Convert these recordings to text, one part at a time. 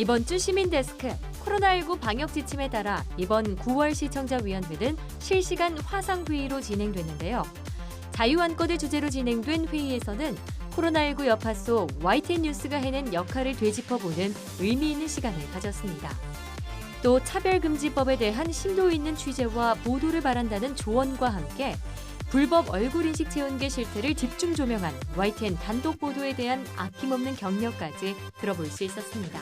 이번 주 시민데스크, 코로나19 방역 지침에 따라 이번 9월 시청자위원회는 실시간 화상회의로 진행됐는데요. 자유한건을 주제로 진행된 회의에서는 코로나19 여파 속 YTN 뉴스가 해낸 역할을 되짚어보는 의미 있는 시간을 가졌습니다. 또 차별금지법에 대한 심도 있는 취재와 보도를 바란다는 조언과 함께 불법 얼굴인식 채운계 실태를 집중 조명한 YTN 단독 보도에 대한 아낌없는 격려까지 들어볼 수 있었습니다.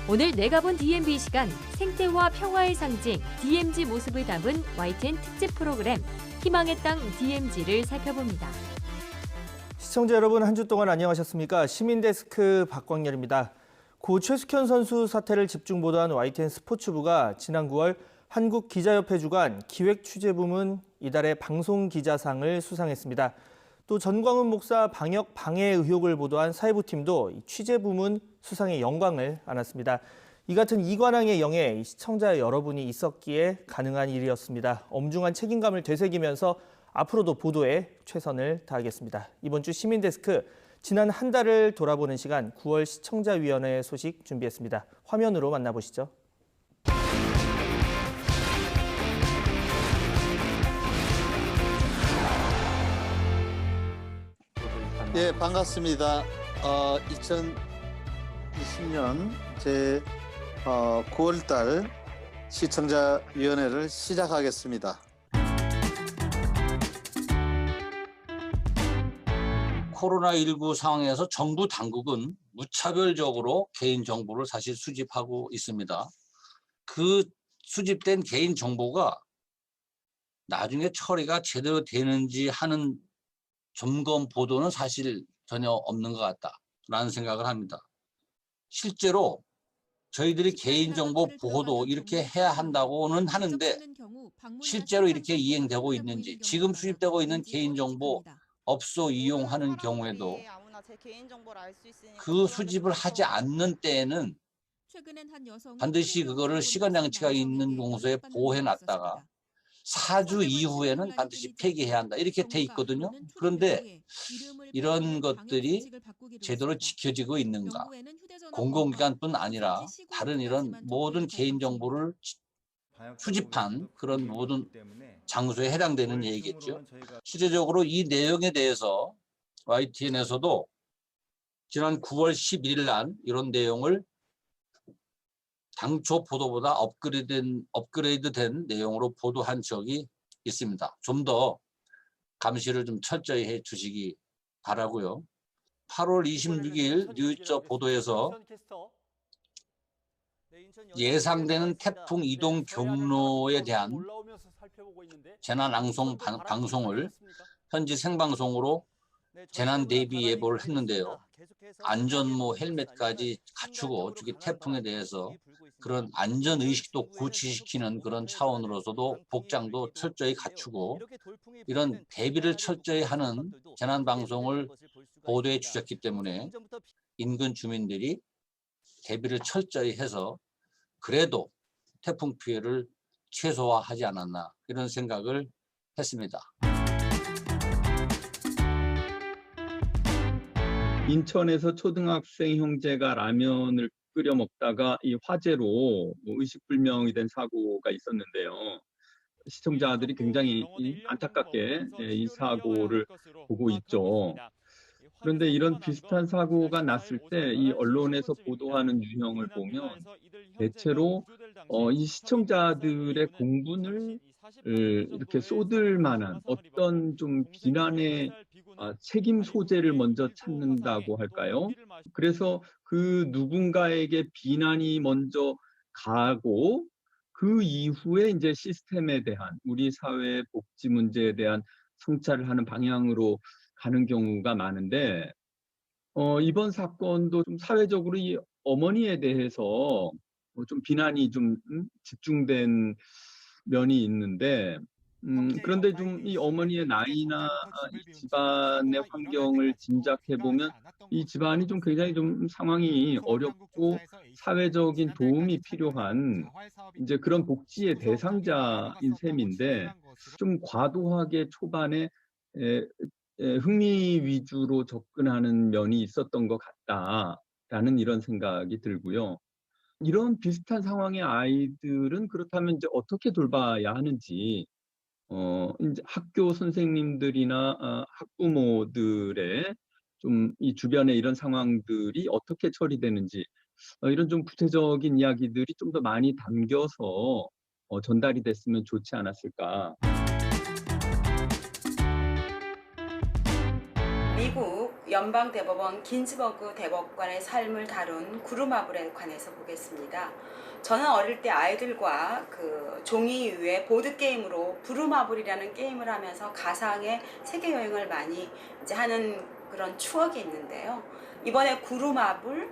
오늘 내가 본 DMB 시간, 생태와 평화의 상징 DMZ 모습을 담은 YTN 특집 프로그램 희망의 땅 DMZ를 살펴봅니다. 시청자 여러분, 한 주 동안 안녕하셨습니까? 시민데스크 박광렬입니다. 고 최숙현 선수 사태를 집중 보도한 YTN 스포츠부가 지난 9월 한국기자협회 주관 기획취재부문 이달의 방송기자상을 수상했습니다. 또 전광훈 목사 방역 방해 의혹을 보도한 사회부팀도 취재부문 수상의 영광을 안았습니다. 이 같은 이관왕의 영예 시청자 여러분이 있었기에 가능한 일이었습니다. 엄중한 책임감을 되새기면서 앞으로도 보도에 최선을 다하겠습니다. 이번 주 시민데스크, 지난 한 달을 돌아보는 시간 9월 시청자위원회 소식 준비했습니다. 화면으로 만나보시죠. 예, 반갑습니다. 2020년 제 9월달 시청자위원회를 시작하겠습니다. 코로나19 상황에서 정부 당국은 무차별적으로 개인정보를 사실 수집하고 있습니다. 그 수집된 개인정보가 나중에 처리가 제대로 되는지 하는 점검 보도는 사실 전혀 없는 것 같다라는 생각을 합니다. 실제로 저희들이 개인정보 보호도 이렇게 해야 한다고는 하는데 실제로 이렇게 이행되고 있는지, 지금 수집되고 있는 개인정보 업소 이용하는 경우에도 그 수집을 하지 않는 때에는 반드시 그거를 시간 장치가 있는 공소에 보호해놨다가 4주 이후에는 반드시 폐기해야 한다, 이렇게 돼 있거든요. 그런데 이런 것들이 제대로 지켜지고 있는가? 공공기관뿐 아니라 다른 이런 모든 개인정보를 수집한 그런 모든 장소에 해당되는 얘기겠죠. 실제적으로 이 내용에 대해서 YTN에서도 지난 9월 11일 날 이런 내용을 당초 보도보다 업그레이드된 내용으로 보도한 적이 있습니다. 좀 더 감시를 좀 철저히 해 주시기 바라고요. 8월 26일 뉴스저 보도에서 예상되는 태풍 이동 경로에 대한 재난 방송을 현지 생방송으로 재난 대비 예보를 했는데요. 안전모 헬멧까지 갖추고 특히 태풍에 대해서 그런 안전의식도 고취시키는 그런 차원으로서도 복장도 철저히 갖추고 이런 대비를 철저히 하는 재난방송을 보도해 주셨기 때문에 인근 주민들이 대비를 철저히 해서 그래도 태풍 피해를 최소화하지 않았나, 이런 생각을 했습니다. 인천에서 초등학생 형제가 라면을 끓여 먹다가 이 화재로 의식불명이 된 사고가 있었는데요. 시청자들이 굉장히 안타깝게 이 사고를 보고 있죠. 그런데 이런 비슷한 사고가 났을 때 이 언론에서 보도하는 유형을 보면 대체로 이 시청자들의 공분을 이렇게 쏟을 만한 어떤 좀 비난의 책임 소재를 먼저 찾는다고 할까요? 그래서 그 누군가에게 비난이 먼저 가고 그 이후에 이제 시스템에 대한, 우리 사회의 복지 문제에 대한 성찰을 하는 방향으로 가는 경우가 많은데, 이번 사건도 좀 사회적으로 이 어머니에 대해서 좀 비난이 좀 집중된 면이 있는데, 그런데 좀 이 어머니의 나이나 이 집안의 환경을 짐작해 보면 이 집안이 좀 굉장히 좀 상황이 어렵고 사회적인 도움이 필요한 이제 그런 복지의 대상자인 셈인데, 좀 과도하게 초반에 흥미 위주로 접근하는 면이 있었던 것 같다라는 이런 생각이 들고요. 이런 비슷한 상황의 아이들은 그렇다면 이제 어떻게 돌봐야 하는지 인제 학교 선생님들이나 학부모들의 좀 이 주변에 이런 상황들이 어떻게 처리되는지 이런 좀 구체적인 이야기들이 좀 더 많이 담겨서 전달이 됐으면 좋지 않았을까. 미국 연방대법원 긴즈버그 대법관의 삶을 다룬 구루마블에 관해서 보겠습니다. 저는 어릴 때 아이들과 그 종이 위에 보드게임으로 부루마블이라는 게임을 하면서 가상의 세계 여행을 많이 이제 하는 그런 추억이 있는데요. 이번에 구루마블,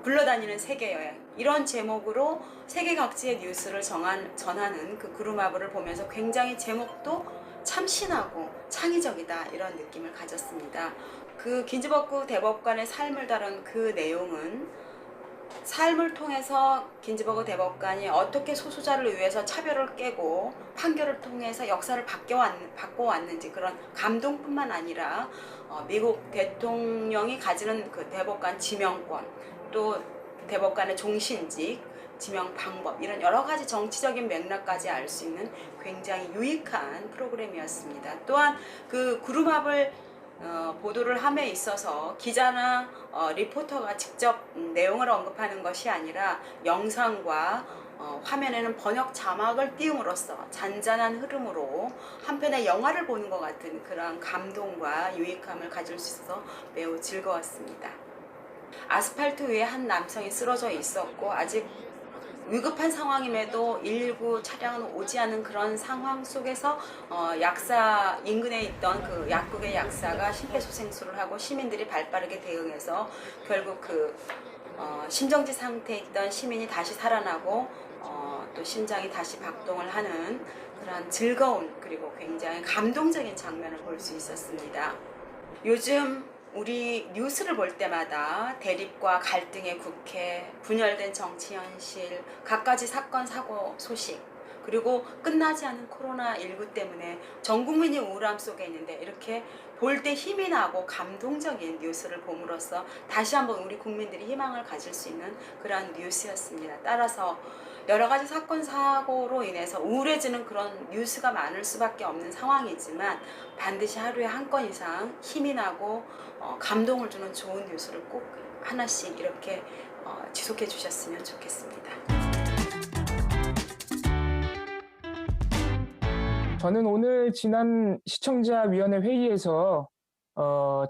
굴러다니는 세계 여행 이런 제목으로 세계 각지의 뉴스를 전하는 그 구루마블을 보면서 굉장히 제목도 참신하고 창의적이다 이런 느낌을 가졌습니다. 그 긴즈버그 대법관의 삶을 다룬 그 내용은 삶을 통해서 긴즈버그 대법관이 어떻게 소수자를 위해서 차별을 깨고 판결을 통해서 역사를 바꿔왔는지 그런 감동뿐만 아니라 미국 대통령이 가지는 그 대법관 지명권, 또 대법관의 종신직, 지명 방법 이런 여러 가지 정치적인 맥락까지 알 수 있는 굉장히 유익한 프로그램이었습니다. 또한 그 구루마블 보도를 함에 있어서 기자나 리포터가 직접 내용을 언급하는 것이 아니라 영상과 화면에는 번역 자막을 띄움으로써 잔잔한 흐름으로 한편의 영화를 보는 것 같은 그런 감동과 유익함을 가질 수 있어서 매우 즐거웠습니다. 아스팔트 위에 한 남성이 쓰러져 있었고 아직 위급한 상황임에도 119 차량은 오지 않은 그런 상황 속에서 약사 인근에 있던 그 약국의 약사가 심폐소생술을 하고 시민들이 발빠르게 대응해서 결국 그 심정지 상태에 있던 시민이 다시 살아나고 또 심장이 다시 박동을 하는 그런 즐거운 그리고 굉장히 감동적인 장면을 볼 수 있었습니다. 요즘 우리 뉴스를 볼 때마다 대립과 갈등의 국회, 분열된 정치 현실, 갖가지 사건, 사고 소식, 그리고 끝나지 않은 코로나19 때문에 전 국민이 우울함 속에 있는데 이렇게 볼 때 힘이 나고 감동적인 뉴스를 봄으로써 다시 한번 우리 국민들이 희망을 가질 수 있는 그런 뉴스였습니다. 따라서 여러 가지 사건, 사고로 인해서 우울해지는 그런 뉴스가 많을 수밖에 없는 상황이지만 반드시 하루에 한 건 이상 힘이 나고 감동을 주는 좋은 뉴스를 꼭 하나씩 이렇게 지속해 주셨으면 좋겠습니다. 저는 오늘 지난 시청자위원회 회의에서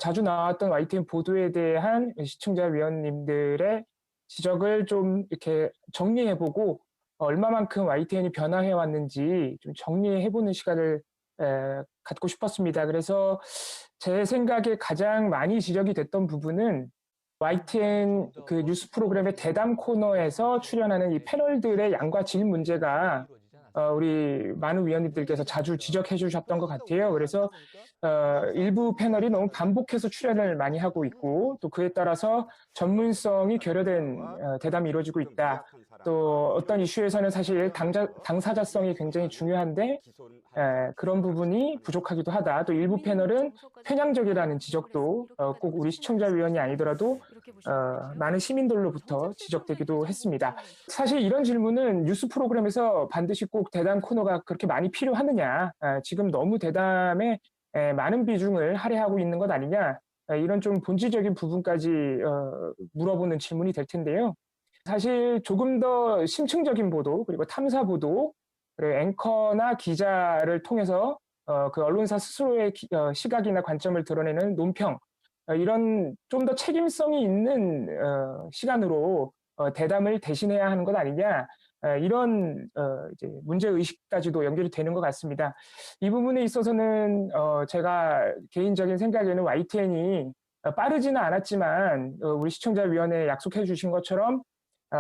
자주 나왔던 YTN 보도에 대한 시청자위원님들의 지적을 좀 이렇게 정리해보고 얼마만큼 YTN이 변화해왔는지 좀 정리해보는 시간을 갖고 싶었습니다. 그래서 제 생각에 가장 많이 지적이 됐던 부분은 YTN 그 뉴스 프로그램의 대담 코너에서 출연하는 이 패널들의 양과 질 문제가 우리 많은 위원님들께서 자주 지적해 주셨던 것 같아요. 그래서 일부 패널이 너무 반복해서 출연을 많이 하고 있고 또 그에 따라서 전문성이 결여된 대담이 이루어지고 있다. 또 어떤 이슈에서는 사실 당사자성이 굉장히 중요한데 그런 부분이 부족하기도 하다. 또 일부 패널은 편향적이라는 지적도 꼭 우리 시청자위원이 아니더라도 많은 시민들로부터 지적되기도 했습니다. 사실 이런 질문은 뉴스 프로그램에서 반드시 꼭 대담 코너가 그렇게 많이 필요하느냐, 지금 너무 대담에 많은 비중을 할애하고 있는 것 아니냐, 이런 좀 본질적인 부분까지 물어보는 질문이 될 텐데요. 사실 조금 더 심층적인 보도, 그리고 탐사 보도, 그리고 앵커나 기자를 통해서 그 언론사 스스로의 시각이나 관점을 드러내는 논평, 이런 좀 더 책임성이 있는 시간으로 대담을 대신해야 하는 것 아니냐, 이런 이제 문제 의식까지도 연결이 되는 것 같습니다. 이 부분에 있어서는 제가 개인적인 생각에는 YTN이 빠르지는 않았지만 우리 시청자위원회에 약속해 주신 것처럼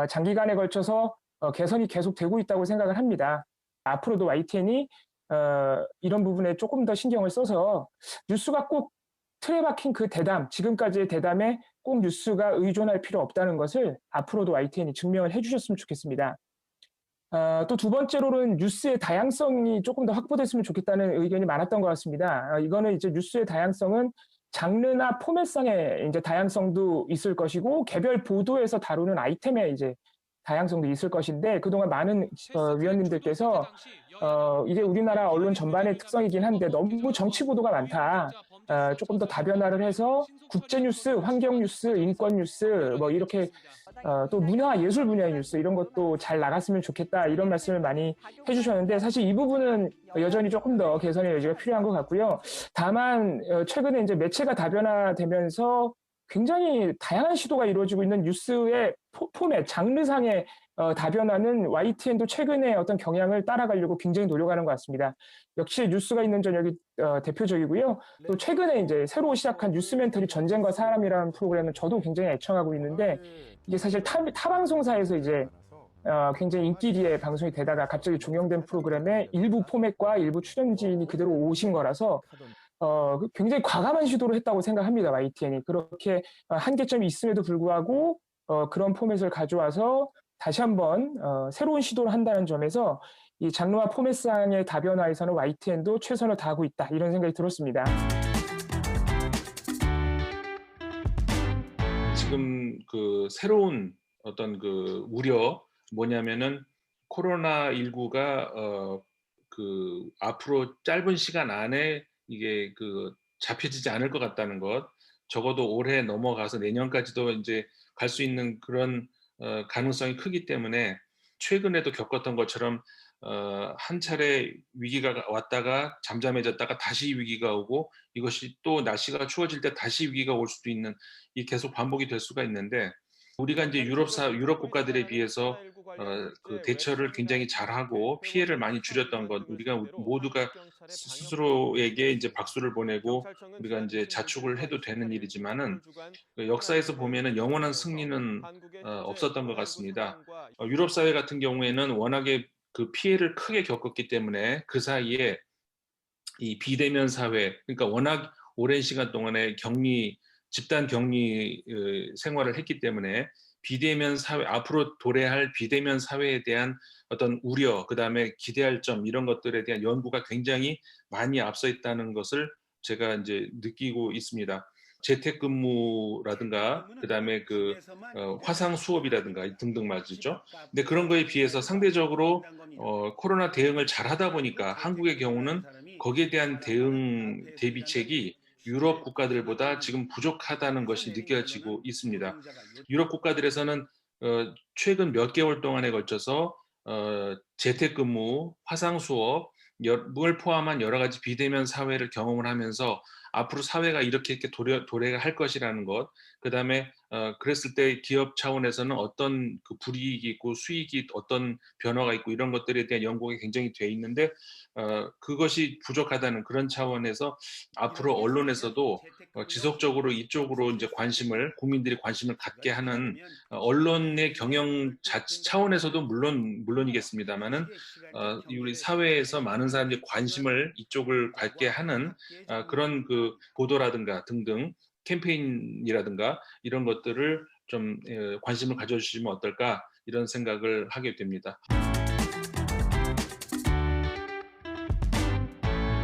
장기간에 걸쳐서 개선이 계속되고 있다고 생각을 합니다. 앞으로도 YTN이 이런 부분에 조금 더 신경을 써서 뉴스가 꼭 틀에 박힌 그 대담, 지금까지의 대담에 꼭 뉴스가 의존할 필요 없다는 것을 앞으로도 YTN이 증명을 해주셨으면 좋겠습니다. 또 두 번째로는 뉴스의 다양성이 조금 더 확보됐으면 좋겠다는 의견이 많았던 것 같습니다. 이거는 이제 뉴스의 다양성은 장르나 포맷상의 이제 다양성도 있을 것이고 개별 보도에서 다루는 아이템의 이제 다양성도 있을 것인데 그동안 많은 위원님들께서 이게 우리나라 언론 전반의 특성이긴 한데 너무 정치 보도가 많다. 조금 더 다변화를 해서 국제 뉴스, 환경 뉴스, 인권 뉴스 뭐 이렇게 또 문화 예술 분야의 뉴스 이런 것도 잘 나갔으면 좋겠다 이런 말씀을 많이 해주셨는데 사실 이 부분은 여전히 조금 더 개선의 여지가 필요한 것 같고요. 다만 최근에 이제 매체가 다변화되면서 굉장히 다양한 시도가 이루어지고 있는 뉴스의 포맷, 장르상의 다변화는 YTN도 최근에 어떤 경향을 따라가려고 굉장히 노력하는 것 같습니다. 역시 뉴스가 있는 저녁이 대표적이고요. 또 최근에 이제 새로 시작한 뉴스멘터리 전쟁과 사람이라는 프로그램은 저도 굉장히 애청하고 있는데 이게 사실 타 방송사에서 이제 굉장히 인기리에 방송이 되다가 갑자기 종영된 프로그램에 일부 포맷과 일부 출연진이 그대로 오신 거라서 굉장히 과감한 시도를 했다고 생각합니다. YTN이 그렇게 한계점이 있음에도 불구하고 그런 포맷을 가져와서 다시 한번 새로운 시도를 한다는 점에서 이 장르와 포맷상의 다변화에서는 YTN도 최선을 다하고 있다 이런 생각이 들었습니다. 지금 그 새로운 어떤 그 우려 뭐냐면은 코로나19가 그 앞으로 짧은 시간 안에 이게 그 잡혀지지 않을 것 같다는 것, 적어도 올해 넘어가서 내년까지도 이제 갈 수 있는 그런 가능성이 크기 때문에 최근에도 겪었던 것처럼 한 차례 위기가 왔다가 잠잠해졌다가 다시 위기가 오고 이것이 또 날씨가 추워질 때 다시 위기가 올 수도 있는 이 계속 반복이 될 수가 있는데 우리가 이제 유럽 국가들에 비해서 그 대처를 굉장히 잘하고 피해를 많이 줄였던 것 우리가 모두가 스스로에게 이제 박수를 보내고 우리가 이제 자축을 해도 되는 일이지만은 역사에서 보면은 영원한 승리는 없었던 것 같습니다. 유럽 사회 같은 경우에는 워낙에 그 피해를 크게 겪었기 때문에 그 사이에 이 비대면 사회 그러니까 워낙 오랜 시간 동안에 집단 격리 생활을 했기 때문에 비대면 사회 앞으로 도래할 비대면 사회에 대한 어떤 우려 그다음에 기대할 점 이런 것들에 대한 연구가 굉장히 많이 앞서 있다는 것을 제가 이제 느끼고 있습니다. 재택근무라든가 그다음에 그 화상 수업이라든가 등등 말이죠. 근데 그런 거에 비해서 상대적으로 코로나 대응을 잘 하다 보니까 한국의 경우는 거기에 대한 대비책이 유럽 국가들보다 지금 부족하다는 것이 느껴지고 있습니다. 유럽 국가들에서는 최근 몇 개월 동안에 걸쳐서 재택근무, 화상 수업을 포함한 여러 가지 비대면 사회를 경험을 하면서 앞으로 사회가 이렇게 도래할 것이라는 것, 그다음에 그랬을 때 기업 차원에서는 어떤 그 불이익이 있고 수익이 어떤 변화가 있고 이런 것들에 대한 연구가 굉장히 돼 있는데 그것이 부족하다는 그런 차원에서 앞으로 언론에서도 지속적으로 이쪽으로 이제 국민들이 관심을 갖게 하는 언론의 경영 차원에서도 물론이겠습니다만은 우리 사회에서 많은 사람들이 관심을 이쪽을 갖게 하는 그런 그 보도라든가 등등 캠페인이라든가 이런 것들을 좀 관심을 가져주시면 어떨까 이런 생각을 하게 됩니다.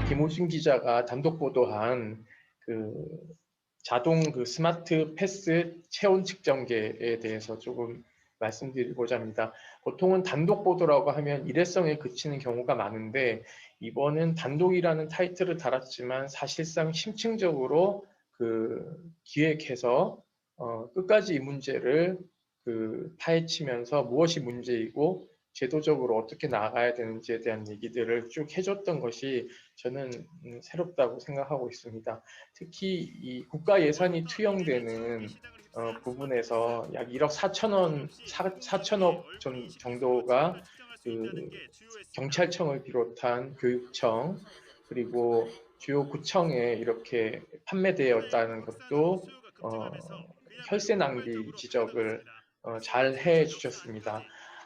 김호준 기자가 단독 보도한 그 자동 그 스마트 패스 체온 측정기에 대해서 조금 말씀드리고자 합니다. 보통은 단독 보도라고 하면 일회성에 그치는 경우가 많은데 이번은 단독이라는 타이틀을 달았지만 사실상 심층적으로 그 기획해서 끝까지 이 문제를 그 파헤치면서 무엇이 문제이고 제도적으로 어떻게 나아가야 되는지에 대한 얘기들을 쭉 해줬던 것이 저는 새롭다고 생각하고 있습니다. 특히 이 국가 예산이 투영되는 부분에서 약 1억 4천억 정도가 그 경찰청을 비롯한 교육청 그리고 주요 구청에 이렇게 판매되었다는 것도 혈세 낭비 지적을 잘 해주셨습니다.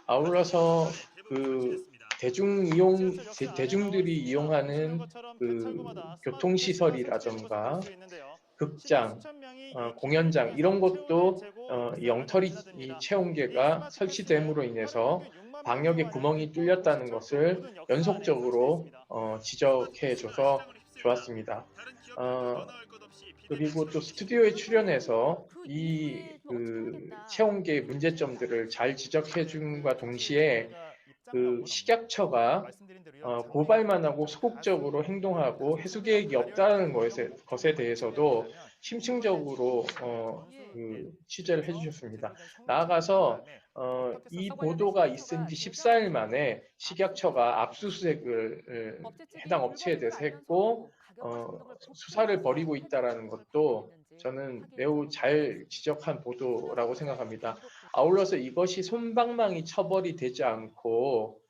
아울러서 그 대중들이 이용하는 그 교통시설이라든가 극장, 공연장 이런 것도 엉터리 체온계가 설치됨으로 인해서 방역에 구멍이 뚫렸다는 것을 연속적으로 지적해줘서 좋았습니다. 그리고 또 스튜디오에 출연해서 이 채용계의 문제점들을 잘 지적해 줌과 동시에 그 식약처가 고발만 하고 소극적으로 행동하고 해수 계획이 없다는 것에 대해서도 심층적으로 취재를 해주셨습니다. 나아가서 이 보도가 있은 지 14일 만에 식약처가 압수수색을 해당 업체에 대해서 했고 수사를 벌이고 있다는 것도 저는 매우 잘 지적한 보도라고 생각합니다. 아울러서 이것이 솜방망이 처벌이 되지 않고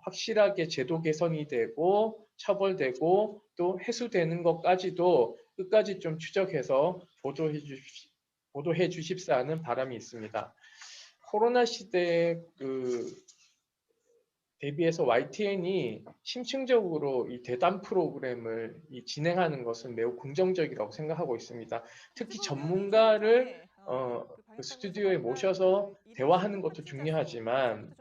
확실하게 제도 개선이 되고 처벌되고 또 해소되는 것까지도 끝까지 좀 추적해서 보도해 주십사 하는 바람이 있습니다. 코로나 시대에 대비해서 YTN이 심층적으로 이 대담 프로그램을 진행하는 것은 매우 긍정적이라고 생각하고 있습니다. 특히 전문가를 스튜디오에 모셔서 대화하는 것도 중요하지만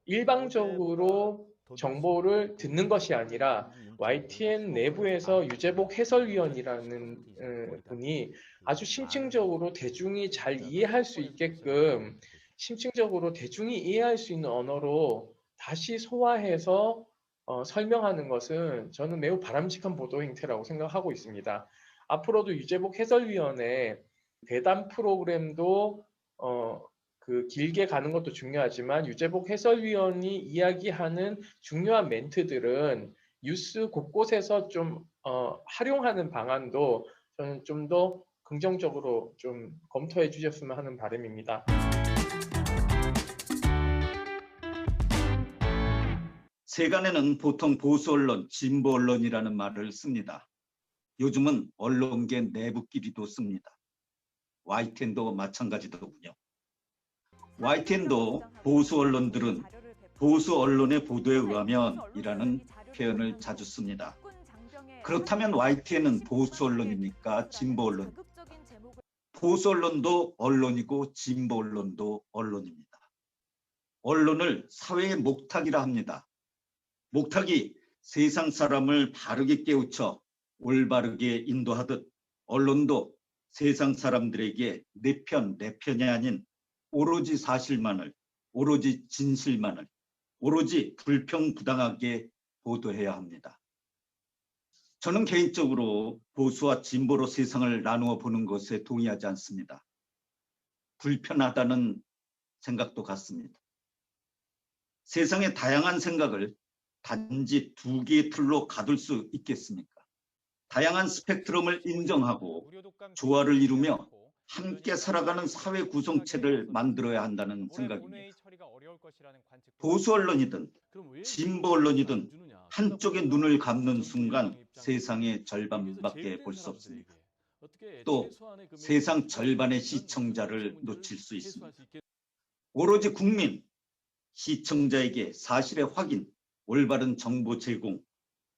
일방적으로 정보를 듣는 것이 아니라 YTN 내부에서 유재복 해설위원이라는 분이 아주 심층적으로 대중이 잘 이해할 수 있게끔 심층적으로 대중이 이해할 수 있는 언어로 다시 소화해서 설명하는 것은 저는 매우 바람직한 보도 행태라고 생각하고 있습니다. 앞으로도 유재복 해설위원회 대담 프로그램도 길게 가는 것도 중요하지만 유재복 해설위원이 이야기하는 중요한 멘트들은 뉴스 곳곳에서 좀 활용하는 방안도 저는 좀 더 긍정적으로 좀 검토해 주셨으면 하는 바람입니다. 세간에는 보통 보수 언론, 진보 언론이라는 말을 씁니다. 요즘은 언론계 내부끼리도 씁니다. YTN도 마찬가지더군요. YTN도 보수 언론들은 보수 언론의 보도에 의하면이라는 표현을 자주 씁니다. 그렇다면 YTN은 보수 언론입니까? 진보 언론? 보수 언론도 언론이고 진보 언론도 언론입니다. 언론을 사회의 목탁이라 합니다. 목탁이 세상 사람을 바르게 깨우쳐 올바르게 인도하듯 언론도 세상 사람들에게 내 편이 아닌 오로지 사실만을, 오로지 진실만을, 오로지 불평부당하게 보도해야 합니다. 저는 개인적으로 보수와 진보로 세상을 나누어 보는 것에 동의하지 않습니다. 불편하다는 생각도 같습니다. 세상의 다양한 생각을 단지 두 개의 틀로 가둘 수 있겠습니까? 다양한 스펙트럼을 인정하고 조화를 이루며 함께 살아가는 사회 구성체를 만들어야 한다는 생각입니다. 보수 언론이든 진보 언론이든 한쪽에 눈을 감는 순간 세상의 절반밖에 볼 수 없습니다. 또 세상 절반의 시청자를 놓칠 수 있습니다. 오로지 국민, 시청자에게 사실의 확인, 올바른 정보 제공,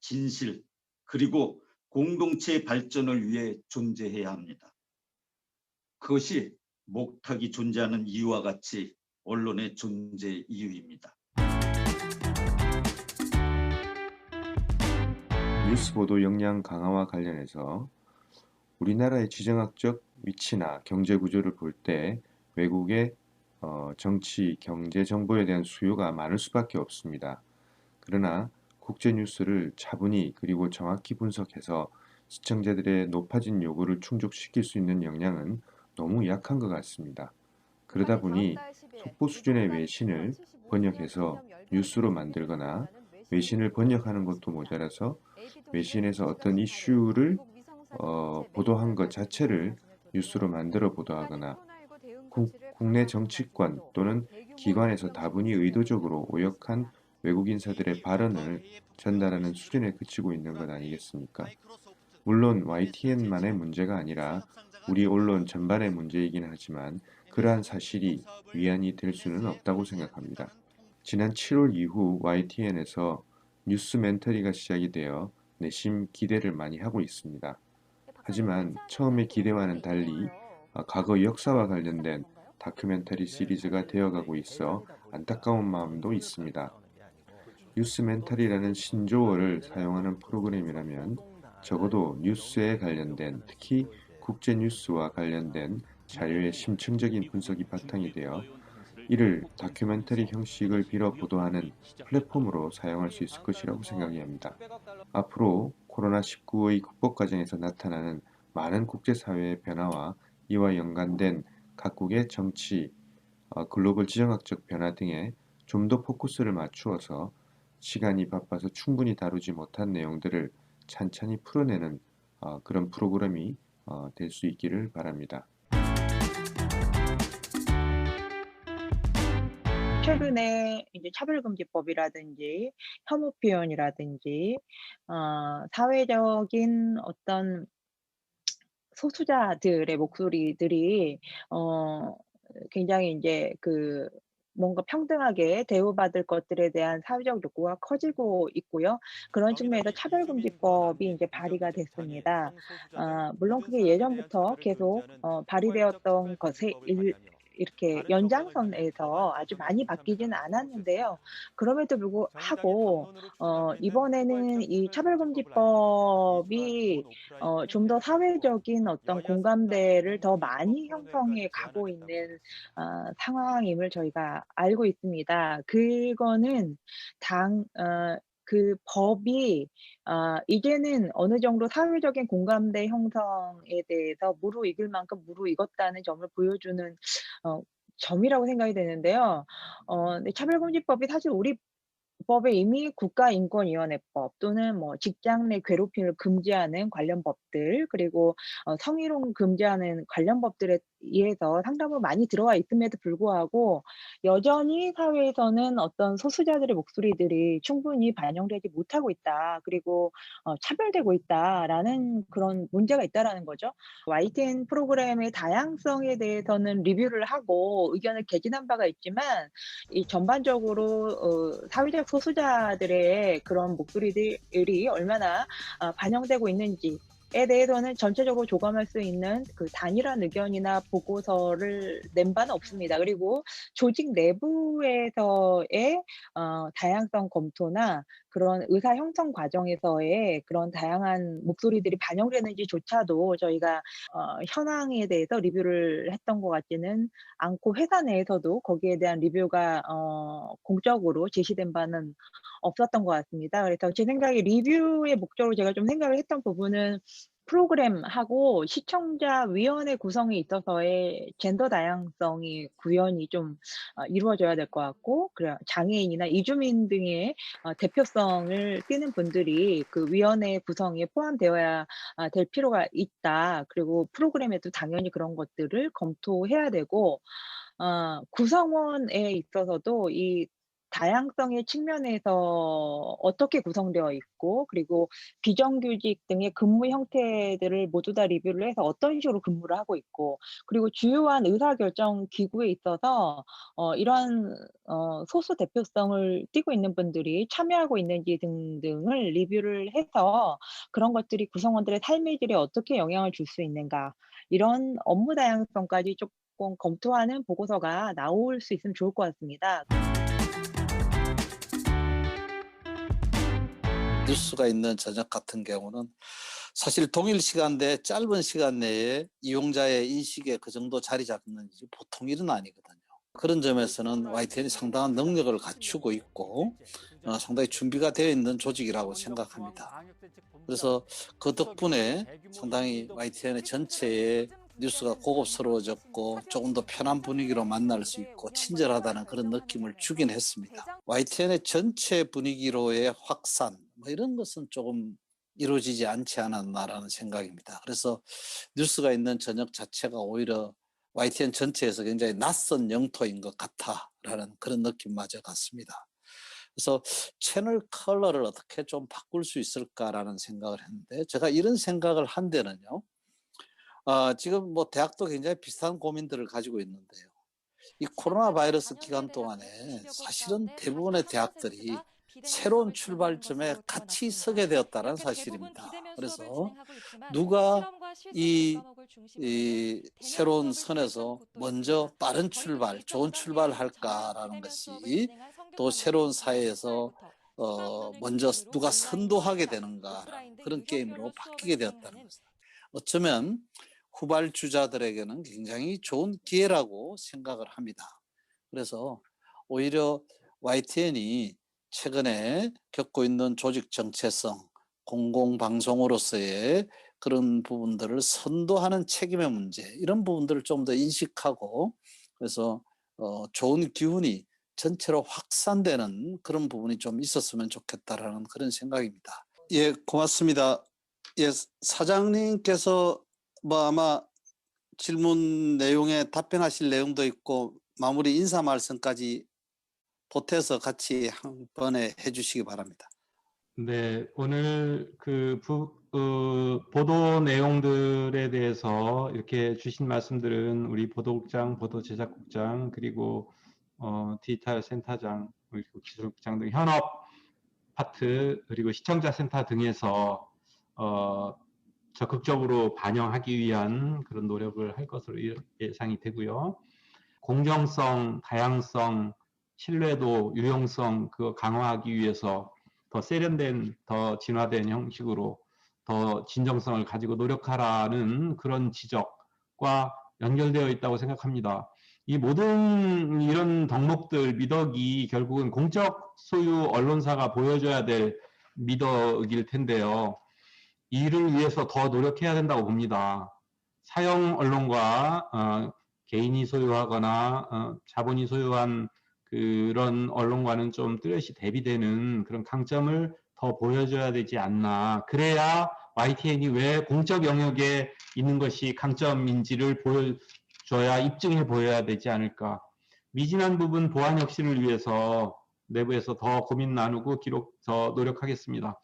진실, 그리고 공동체의 발전을 위해 존재해야 합니다. 그것이 목탁이 존재하는 이유와 같이 언론의 존재 이유입니다. 뉴스 보도 역량 강화와 관련해서 우리나라의 지정학적 위치나 경제 구조를 볼 때 외국의 정치, 경제 정보에 대한 수요가 많을 수밖에 없습니다. 그러나 국제 뉴스를 차분히 그리고 정확히 분석해서 시청자들의 높아진 요구를 충족시킬 수 있는 역량은 너무 약한 것 같습니다. 그러다 보니 속보 수준의 외신을 번역해서 뉴스로 만들거나 외신을 번역하는 것도 모자라서 외신에서 어떤 이슈를 보도한 것 자체를 뉴스로 만들어 보도하거나 국내 정치권 또는 기관에서 다분히 의도적으로 오역한 외국 인사들의 발언을 전달하는 수준에 그치고 있는 것 아니겠습니까? 물론 YTN만의 문제가 아니라 우리 언론 전반의 문제이긴 하지만 그러한 사실이 위안이 될 수는 없다고 생각합니다. 지난 7월 이후 YTN에서 뉴스멘터리가 시작이 되어 내심 기대를 많이 하고 있습니다. 하지만 처음의 기대와는 달리 과거 역사와 관련된 다큐멘터리 시리즈가 되어가고 있어 안타까운 마음도 있습니다. 뉴스멘터리라는 신조어를 사용하는 프로그램이라면 적어도 뉴스에 관련된, 특히 국제 뉴스와 관련된 자료의 심층적인 분석이 바탕이 되어 이를 다큐멘터리 형식을 빌어 보도하는 플랫폼으로 사용할 수 있을 것이라고 생각이 합니다. 앞으로 코로나19의 극복 과정에서 나타나는 많은 국제사회의 변화와 이와 연관된 각국의 정치, 글로벌 지정학적 변화 등에 좀 더 포커스를 맞추어서 시간이 바빠서 충분히 다루지 못한 내용들을 찬찬히 풀어내는 그런 프로그램이 될 수 있기를 바랍니다. 최근에 이제 차별금지법이라든지 혐오 표현이라든지 사회적인 어떤 소수자들의 목소리들이 굉장히 이제 뭔가 평등하게 대우받을 것들에 대한 사회적 욕구가 커지고 있고요. 그런 측면에서 차별금지법이 이제 발의가 됐습니다. 물론 그게 예전부터 계속 발의되었던 것에 이렇게 연장선에서 아주 많이 바뀌지는 않았는데요. 그럼에도 불구하고 이번에는 이 차별금지법이 좀 더 사회적인 어떤 공감대를 더 많이 형성해 가고 있는 상황임을 저희가 알고 있습니다. 그거는 그 법이 이제는 어느 정도 사회적인 공감대 형성에 대해서 무르익을 만큼 무르익었다는 점을 보여주는 점이라고 생각이 되는데요. 근데 차별금지법이 사실 우리 법에 이미 국가인권위원회법 또는 뭐 직장 내 괴롭힘을 금지하는 관련 법들, 그리고 성희롱 금지하는 관련 법들에 의해서 상당부 많이 들어와 있음에도 불구하고 여전히 사회에서는 어떤 소수자들의 목소리들이 충분히 반영되지 못하고 있다. 그리고 차별되고 있다라는 그런 문제가 있다라는 거죠. YTN 프로그램의 다양성에 대해서는 리뷰를 하고 의견을 개진한 바가 있지만 이 전반적으로 사회적 소수자들의 그런 목소리들이 얼마나 반영되고 있는지에 대해서는 전체적으로 조감할 수 있는 그 단일한 의견이나 보고서를 낸 바는 없습니다. 그리고 조직 내부에서의 다양성 검토나 그런 의사 형성 과정에서의 그런 다양한 목소리들이 반영되는지조차도 저희가 현황에 대해서 리뷰를 했던 것 같지는 않고 회사 내에서도 거기에 대한 리뷰가 공적으로 제시된 바는 없었던 것 같습니다. 그래서 제 생각에 리뷰의 목적으로 제가 좀 생각을 했던 부분은 프로그램하고 시청자위원회 구성에 있어서의 젠더 다양성이 구현이 좀 이루어져야 될 것 같고, 그래 장애인이나 이주민 등의 대표성을 띠는 분들이 그 위원회 구성에 포함되어야 될 필요가 있다. 그리고 프로그램에도 당연히 그런 것들을 검토해야 되고, 구성원에 있어서도 이 다양성의 측면에서 어떻게 구성되어 있고, 그리고 비정규직 등의 근무 형태들을 모두 다 리뷰를 해서 어떤 식으로 근무를 하고 있고, 그리고 주요한 의사결정 기구에 있어서 이러한 소수 대표성을 띠고 있는 분들이 참여하고 있는지 등등을 리뷰를 해서 그런 것들이 구성원들의 삶의 질에 어떻게 영향을 줄 수 있는가, 이런 업무 다양성까지 조금 검토하는 보고서가 나올 수 있으면 좋을 것 같습니다. 뉴스가 있는 저녁 같은 경우는 사실 동일 시간대 짧은 시간 내에 이용자의 인식에 그 정도 자리 잡는지 보통 일은 아니거든요. 그런 점에서는 YTN이 상당한 능력을 갖추고 있고 상당히 준비가 되어 있는 조직이라고 생각합니다. 그래서 그 덕분에 상당히 YTN의 전체의 뉴스가 고급스러워졌고 조금 더 편한 분위기로 만날 수 있고 친절하다는 그런 느낌을 주긴 했습니다. YTN의 전체 분위기로의 확산 이런 것은 조금 이루어지지 않지 않았나라는 생각입니다. 그래서 뉴스가 있는 저녁 자체가 오히려 YTN 전체에서 굉장히 낯선 영토인 것 같다라는 그런 느낌마저 같습니다. 그래서 채널 컬러를 어떻게 좀 바꿀 수 있을까라는 생각을 했는데, 제가 이런 생각을 한 데는요. 지금 뭐 대학도 굉장히 비슷한 고민들을 가지고 있는데요. 이 코로나 바이러스 기간 동안에 사실은 대부분의 대학들이 새로운 출발점에 같이 서게 되었다는 사실입니다. 그래서 누가 이 새로운 선에서 먼저 빠른 출발, 좋은 출발을 할까라는 것이 또 새로운 사회에서 먼저 누가 선도하게 되는가 그런 게임으로 바뀌게 되었다는 것입니다. 어쩌면 후발주자들에게는 굉장히 좋은 기회라고 생각을 합니다. 그래서 오히려 YTN이 최근에 겪고 있는 조직 정체성, 공공방송으로서의 그런 부분들을 선도하는 책임의 문제, 이런 부분들을 좀 더 인식하고 그래서 좋은 기운이 전체로 확산되는 그런 부분이 좀 있었으면 좋겠다라는 그런 생각입니다. 예, 고맙습니다. 예, 사장님께서 뭐 아마 질문 내용에 답변하실 내용도 있고 마무리 인사 말씀까지 보태서 같이 한 번에 해주시기 바랍니다. 네, 오늘 보도 내용들에 대해서 이렇게 주신 말씀들은 우리 보도국장, 보도제작국장, 그리고 디지털 센터장, 그리고 기술국장 등 현업 파트, 그리고 시청자 센터 등에서 적극적으로 반영하기 위한 그런 노력을 할 것으로 예상이 되고요. 공정성, 다양성, 신뢰도, 유용성 그거 강화하기 위해서 더 세련된, 더 진화된 형식으로 더 진정성을 가지고 노력하라는 그런 지적과 연결되어 있다고 생각합니다. 이 모든 이런 덕목들, 미덕이 결국은 공적 소유 언론사가 보여줘야 될 미덕일 텐데요. 이를 위해서 더 노력해야 된다고 봅니다. 사형 언론과 개인이 소유하거나 자본이 소유한 그런 언론과는 좀 뚜렷이 대비되는 그런 강점을 더 보여줘야 되지 않나. 그래야 YTN이 왜 공적 영역에 있는 것이 강점인지를 보여줘야, 입증해 보여야 되지 않을까. 미진한 부분 보완 혁신을 위해서 내부에서 더 고민 나누고 더 노력하겠습니다.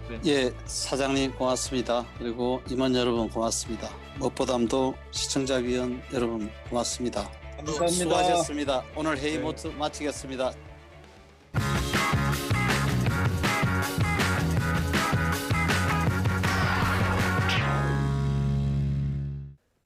네. 예, 사장님 고맙습니다. 그리고 임원 여러분 고맙습니다. 무엇보다도 시청자위원 여러분 고맙습니다. 감사합니다. 수고하셨습니다. 오늘 회의 네. 모두 마치겠습니다.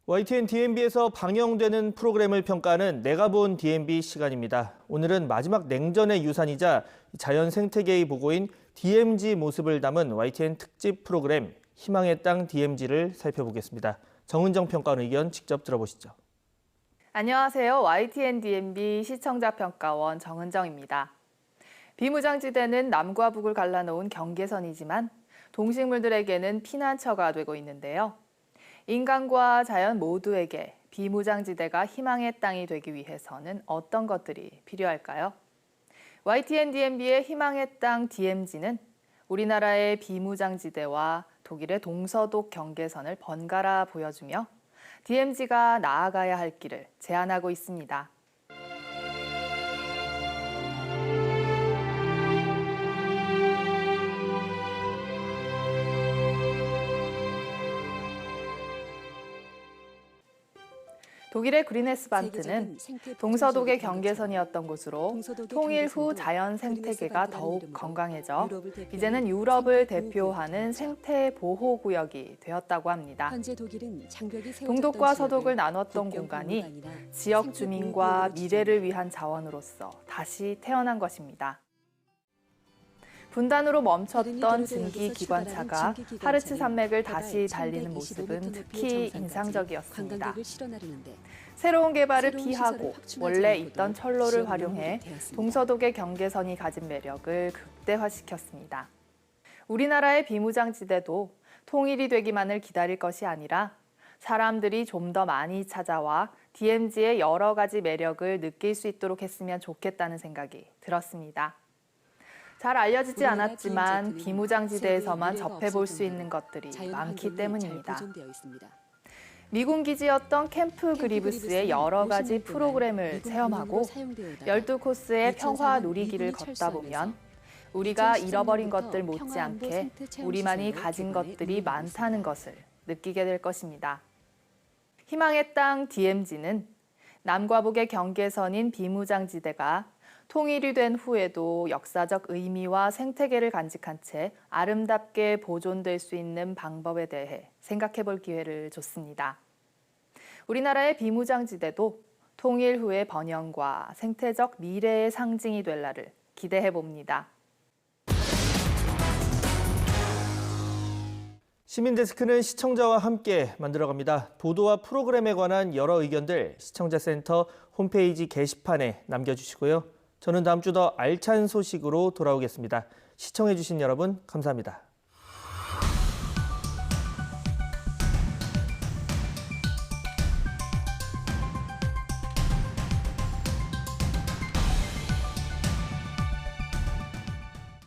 YTN DMB에서 방영되는 프로그램을 평가하는 내가 본 DMB 시간입니다. 오늘은 마지막 냉전의 유산이자 자연 생태계의 보고인 DMZ 모습을 담은 YTN 특집 프로그램 희망의 땅 DMZ를 살펴보겠습니다. 정은정 평가원 의견 직접 들어보시죠. 안녕하세요. YTN DMB 시청자평가원 정은정입니다. 비무장지대는 남과 북을 갈라놓은 경계선이지만 동식물들에게는 피난처가 되고 있는데요. 인간과 자연 모두에게 비무장지대가 희망의 땅이 되기 위해서는 어떤 것들이 필요할까요? YTN DMB의 희망의 땅 DMZ는 우리나라의 비무장지대와 독일의 동서독 경계선을 번갈아 보여주며 DMZ가 나아가야 할 길을 제안하고 있습니다. 독일의 그린에스반트는 동서독의 경계선이었던 곳으로 통일 후 자연 생태계가 더욱 건강해져 이제는 유럽을 대표하는 생태 보호 구역이 되었다고 합니다. 동독과 서독을 나눴던 공간이 지역 주민과 미래를 위한 자원으로서 다시 태어난 것입니다. 분단으로 멈췄던 증기 기관차가 하르츠 산맥을 다시 달리는 모습은 특히 인상적이었습니다. 새로운 개발을 피하고 원래 있던 철로를 활용해 동서독의 경계선이 가진 매력을 극대화시켰습니다. 우리나라의 비무장지대도 통일이 되기만을 기다릴 것이 아니라 사람들이 좀 더 많이 찾아와 DMZ의 여러 가지 매력을 느낄 수 있도록 했으면 좋겠다는 생각이 들었습니다. 잘 알려지지 않았지만 비무장지대에서만 접해볼 수 있는 것들이 많기 때문입니다. 미군 기지였던 캠프 그리브스의 여러 가지 프로그램을 체험하고 12코스의 평화 놀이기를 걷다 보면 우리가 잃어버린 것들 못지않게 우리만이 가진 것들이 많다는 것을 느끼게 될 것입니다. 희망의 땅 DMZ는 남과 북의 경계선인 비무장지대가 통일이 된 후에도 역사적 의미와 생태계를 간직한 채 아름답게 보존될 수 있는 방법에 대해 생각해 볼 기회를 줬습니다. 우리나라의 비무장지대도 통일 후의 번영과 생태적 미래의 상징이 될 날을 기대해 봅니다. 시민데스크는 시청자와 함께 만들어갑니다. 보도와 프로그램에 관한 여러 의견들 시청자센터 홈페이지 게시판에 남겨주시고요. 저는 다음 주 더 알찬 소식으로 돌아오겠습니다. 시청해주신 여러분 감사합니다.